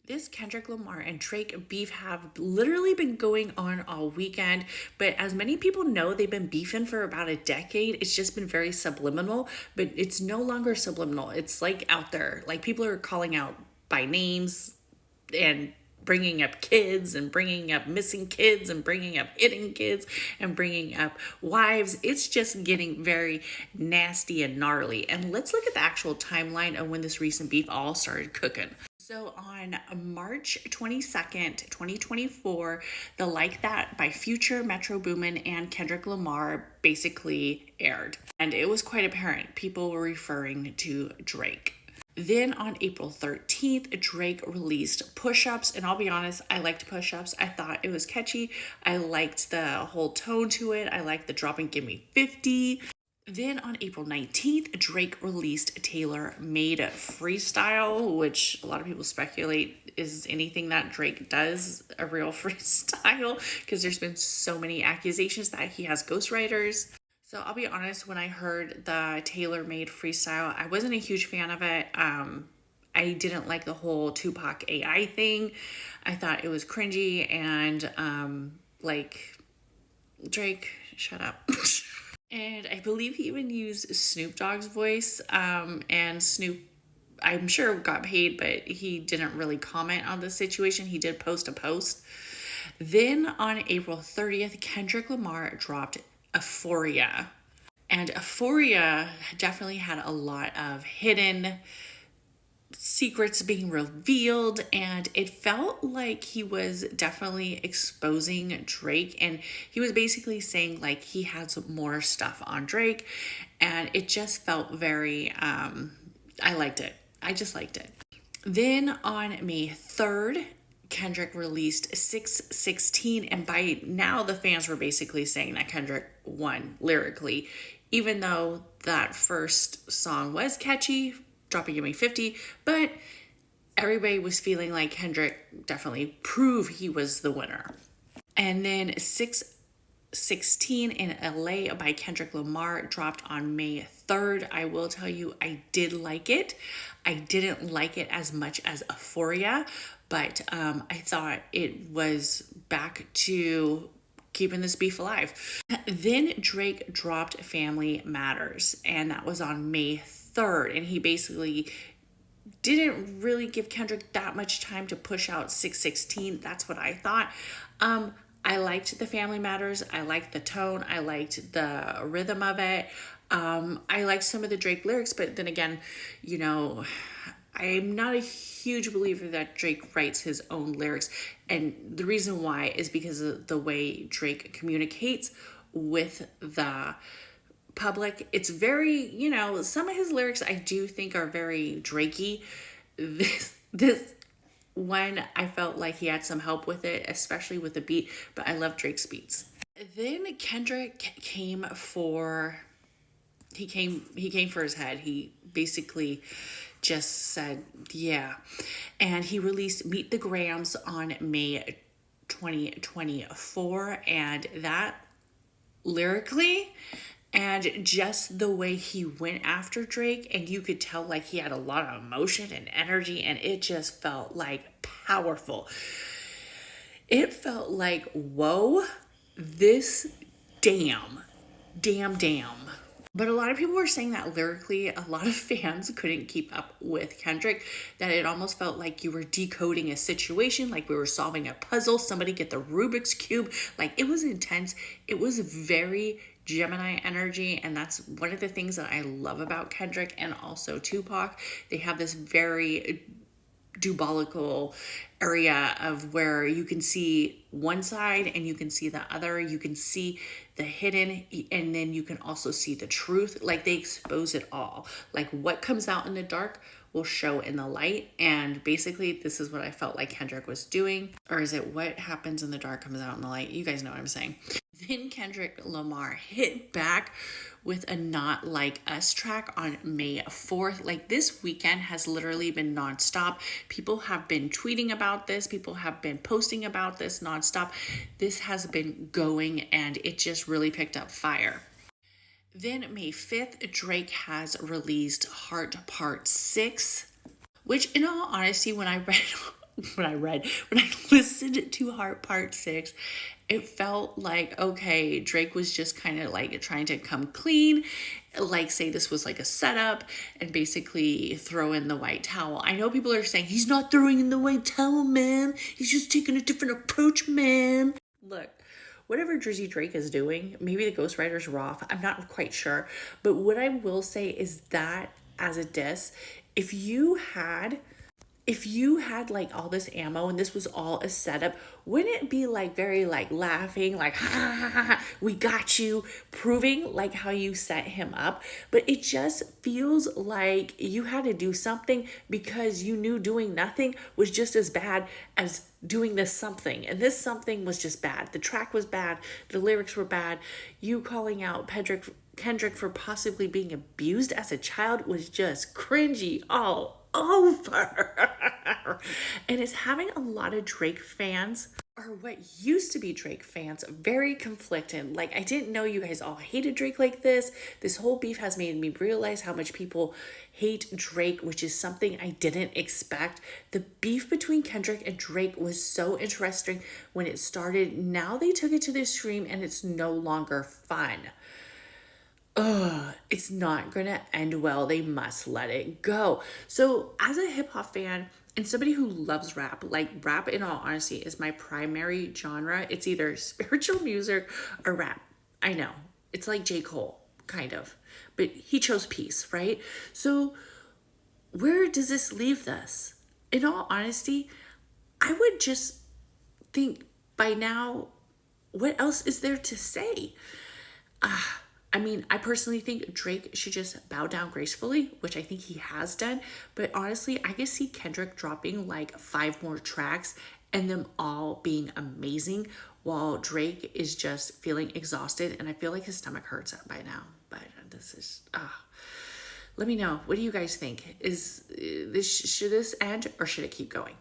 This Kendrick Lamar and Drake beef have literally been going on all weekend, but as many people know, they've been beefing for about a decade. It's just been very subliminal, but it's no longer subliminal. It's like out there. Like people are calling out by names and bringing up kids and bringing up missing kids and bringing up hidden kids and bringing up wives. It's just getting very nasty and gnarly. And let's look at the actual timeline of when this recent beef all started cooking. So on March 22nd, 2024, the Like That by Future, Metro Boomin, and Kendrick Lamar basically aired. And it was quite apparent. People were referring to Drake. Then on April 13th, Drake released Push Ups. And I'll be honest, I liked Push Ups. I thought it was catchy. I liked the whole tone to it. I liked the drop and give me 50. Then on April 19th, Drake released Taylor Made Freestyle, which a lot of people speculate is anything that Drake does a real freestyle because there's been so many accusations that he has ghostwriters. So I'll be honest, when I heard the Taylor Made Freestyle, I wasn't a huge fan of it. I didn't like the whole Tupac AI thing. I thought it was cringy and Drake, shut up. And I believe he even used Snoop Dogg's voice. And Snoop, I'm sure, got paid, but he didn't really comment on the situation. He did post a post. Then on April 30th, Kendrick Lamar dropped Euphoria. And Euphoria definitely had a lot of hidden secrets being revealed, and it felt like he was definitely exposing Drake, and he was basically saying like he has more stuff on Drake, and it just felt very I liked it. I just liked it. Then on May 3rd, Kendrick released 616, and by now the fans were basically saying that Kendrick won lyrically, even though that first song was catchy, dropping Give Me 50, but everybody was feeling like Kendrick definitely proved he was the winner. And then 616 in LA by Kendrick Lamar dropped on May 3rd. I will tell you, I did like it. I didn't like it as much as Euphoria, but I thought it was back to keeping this beef alive. Then Drake dropped Family Matters, and that was on May 3rd, and he basically didn't really give Kendrick that much time to push out 616. That's what I thought. I liked the Family Matters. I liked the tone. I liked the rhythm of it. I liked some of the Drake lyrics, but then again, you know, I'm not a huge believer that Drake writes his own lyrics. And the reason why is because of the way Drake communicates with the public. It's very, you know, some of his lyrics I do think are very Drakey. This one, I felt like he had some help with it, especially with the beat, but I love Drake's beats. Then Kendrick came for his head. He basically just said, yeah. And he released Meet the Grams on May 2024. And that lyrically and just the way he went after Drake, and you could tell like he had a lot of emotion and energy, and it just felt like powerful. It felt like, whoa, this damn. But a lot of people were saying that lyrically, a lot of fans couldn't keep up with Kendrick, that it almost felt like you were decoding a situation, like we were solving a puzzle, somebody get the Rubik's Cube. Like, it was intense. It was very Gemini energy, and that's one of the things that I love about Kendrick and also Tupac. They have this very dubolical area of where you can see one side and you can see the other, you can see the hidden, and then you can also see the truth. Like, they expose it all. Like, what comes out in the dark will show in the light, and basically this is what I felt like Kendrick was doing. Or is it what happens in the dark comes out in the light? You guys know what I'm saying. Then Kendrick Lamar hit back with a Not Like Us track on May 4th. Like, this weekend has literally been nonstop. People have been tweeting about this. People have been posting about this nonstop. This has been going, and it just really picked up fire. Then May 5th, Drake has released Heart Part 6, which in all honesty, when I read when I listened to Heart Part 6, it felt like, okay, Drake was just kind of like trying to come clean, like say this was like a setup and basically throw in the white towel. I know people are saying, he's not throwing in the white towel, man. He's just taking a different approach, man. Look, whatever Drizzy Drake is doing, maybe the Ghostwriter's Roth, I'm not quite sure. But what I will say is that as a diss, if you had like all this ammo and this was all a setup, wouldn't it be like very like laughing, like ha ha ha, ha, we got you, proving like how you set him up? But it just feels like you had to do something because you knew doing nothing was just as bad as doing this something. And this something was just bad. The track was bad, the lyrics were bad. You calling out Kendrick for possibly being abused as a child was just cringy all over. And it's having a lot of Drake fans, or what used to be Drake fans, very conflicted. Like, I didn't know you guys all hated Drake like this. This whole beef has made me realize how much people hate Drake, which is something I didn't expect. The beef between Kendrick and Drake was so interesting when it started. Now they took it to the extreme and it's no longer fun. It's not gonna end well. They must let it go. So, as a hip hop fan and somebody who loves rap, like rap in all honesty is my primary genre. It's either spiritual music or rap. I know. It's like J. Cole, kind of. But he chose peace, right? So, where does this leave us? In all honesty, I would just think by now, what else is there to say? I mean, I personally think Drake should just bow down gracefully, which I think he has done. But honestly, I could see Kendrick dropping like 5 more tracks and them all being amazing while Drake is just feeling exhausted. And I feel like his stomach hurts by now. But this is, let me know. What do you guys think? Should this end or should it keep going?